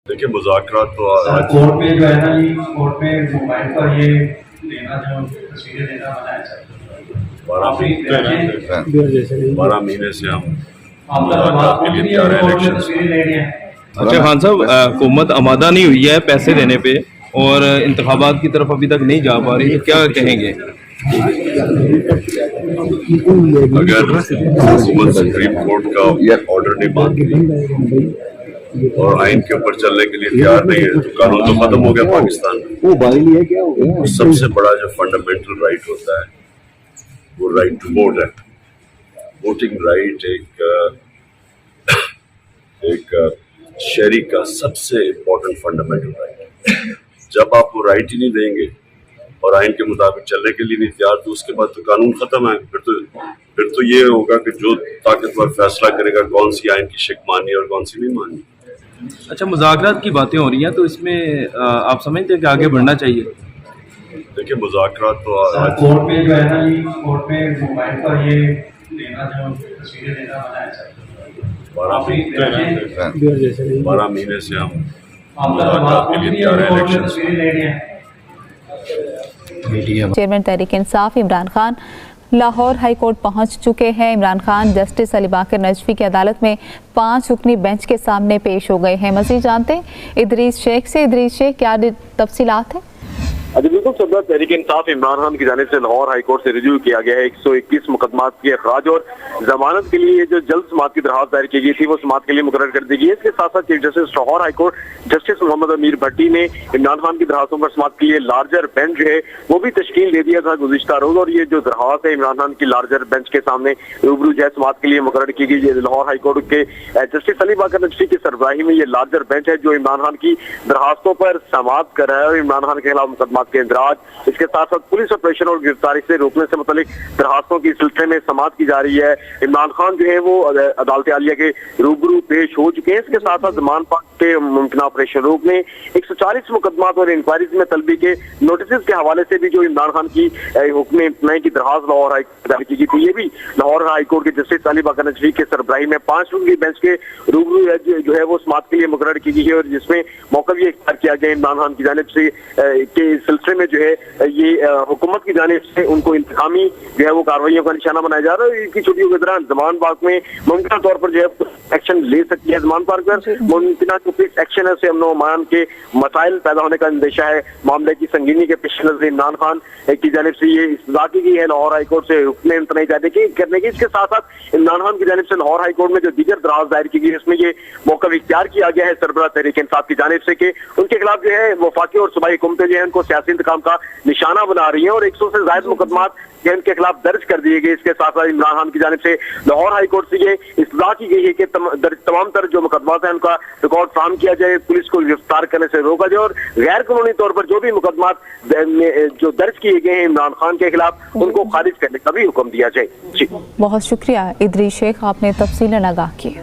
देखिए मुज़ाकरात तो कोर्ट में जो है ना, ये कोर्ट में मोबाइल पर ये लेना, जो तस्वीरें लेना मना है सर। 12 महीने से हम आपका मुलाकात के लिए तैयार हैं इलेक्शन। तस्वीरें ले रहे हैं। अच्छा खान साहब, हुकूमत आमादा नहीं हुई है पैसे देने पे और इंतखाबात की तरफ अभी तक नहीं जा पा रही, तो क्या कहेंगे? अगर हुकूमत सुप्रीम कोर्ट का ऑर्डर नहीं मानती और आइन के ऊपर चलने के लिए तैयार नहीं है तो कानून तो खत्म हो गया पाकिस्तान में। और सबसे बड़ा जो फंडामेंटल राइट होता है वो राइट टू वोट है। वोटिंग राइट एक शहरी का सबसे इम्पोर्टेंट फंडामेंटल राइट है। जब आप वो राइट ही नहीं देंगे और आइन के मुताबिक चलने के लिए नहीं तैयार, तो उसके बाद तो कानून खत्म है। फिर तो ये होगा कि जो ताकतवर फैसला करेगा कौन सी आइन की शिक माननी और कौन सी नहीं माननी। अच्छा, मुज़ाकरात की बातें हो रही हैं, तो इसमें आप समझते हैं कि आगे बढ़ना चाहिए? देखिए मुज़ाकरात तो कोर्ट में जो है ना, ये कोर्ट में मोबाइल पर ये लेना, जो तस्वीरें लेना मना है सर। 12 महीने से हम आपका मुलाकात के लिए तैयार हैं इलेक्शन। तस्वीरें ले रहे हैं। Chairman Tehreek Insaf Imran Khan Lahore high court पहुंच चुके हैं। इमरान खान जस्टिस अली बाकर नजफी की अदालत में 5 रुकनी बेंच के सामने पेश हो गए हैं। मज़ीद जानते हैं इदरीस शेख से। इदरीस शेख, क्या तफसीलात है? अभी बिल्कुल सदर तहरीक इंसाफ इमरान खान की जानिब से लाहौर हाई कोर्ट से रिव्यू किया गया है 121 मुकदमात के अखराज और जमानत के लिए जो जल्द समात की दरख्वास्त दायर की गई थी वो समात के लिए मुकर्रर कर दी गई है। इसके साथ साथ chief justice Lahore high court justice Mohammad Amir Bhatti ने इमरान खान की दरख्वास्तों पर समात के लिए लार्जर बेंच जो है वो भी तश्कील दे दिया था गुज़िश्ता रोज। और ये जो दरख्वास्त है इमरान खान की लार्जर बेंच के सामने रूबरू जो है समात के लिए मुकर्रर की गई है। लाहौर हाई कोर्ट के जस्टिस अली बाकर नजफी की सरबराही में ये लार्जर बेंच है जो इमरान खान की दरख्वास्तों पर समात कर रहा है और इमरान खान के खिलाफ मुकदमात के इंदराज, इसके साथ साथ पुलिस ऑपरेशन और गिरफ्तारी से रोकने से मुतालिक दरखास्तों की सिलसिले में समात की जा रही है। इमरान खान जो है वो अदालत आलिया के रूबरू पेश हो चुके हैं। इसके साथ साथ जमान पाक के मुमकिन ऑपरेशन रोकने 140 मुकदमात और इंक्वायरीज में तलबी के नोटिस के हवाले से भी जो इमरान खान की हुक्म इंतनाई की दरखास्त लाहौर हाई कोर्ट जारी की गई थी, ये भी लाहौर हाई कोर्ट के जस्टिस अली बाकर नजफी के सरबराही में 5 रुकनी बेंच के रूबरू जो है वो समात के लिए मुकर्रर की गई है और जिसमें मौका भी इख्तियार किया गया इमरान खान की जानिब से के सिलसिले में जो है ये हुकूमत की जानिब से उनको इंतकामी जो है वो कार्रवाइयों का निशाना बनाया जा रहा है। ईद की छुट्टियों के दौरान जमान पार्क में मुमकिन तौर पर जो है एक्शन ले सकती है। जमान पार्क पर मुमकिन एक्शन है से अमन व अमान के मसाइल पैदा होने का अंदेशा है। मामले की संगीनी के पेश नजर इमरान खान की जानिब से ये इस्तदा की गई है लाहौर हाई कोर्ट से हुक्म इंतनाई जारी करने की। इसके साथ साथ इमरान खान की जानिब से लाहौर हाई कोर्ट में जो दीगर दरख्वास्त दायर की गई उसमें ये मौका इख्तियार किया गया है सरबराह तहरीक इंसाफ की जानिब से कि उनके खिलाफ जो है वफाकी और सूबाई हुकूमतें जो है उनको सियासी इंतकाम का निशाना बना रही हैं और 100 से ज्यादा मुकदमात इनके खिलाफ दर्ज कर दिए गए। इसके साथ साथ इमरान खान की जानिब से लाहौर हाई कोर्ट से ये इस्तदा की गई है कि तमाम तर जो मुकदमात हैं उनका रिकॉर्ड फार्म किया जाए, पुलिस को गिरफ्तार करने से रोका जाए और गैर कानूनी तौर पर जो भी मुकदमात जो दर्ज किए गए हैं इमरान खान के खिलाफ उनको खारिज करने का भी हुक्म दिया जाए। जी बहुत शुक्रिया इदरीस शेख, आपने तफसीलन आगाह की।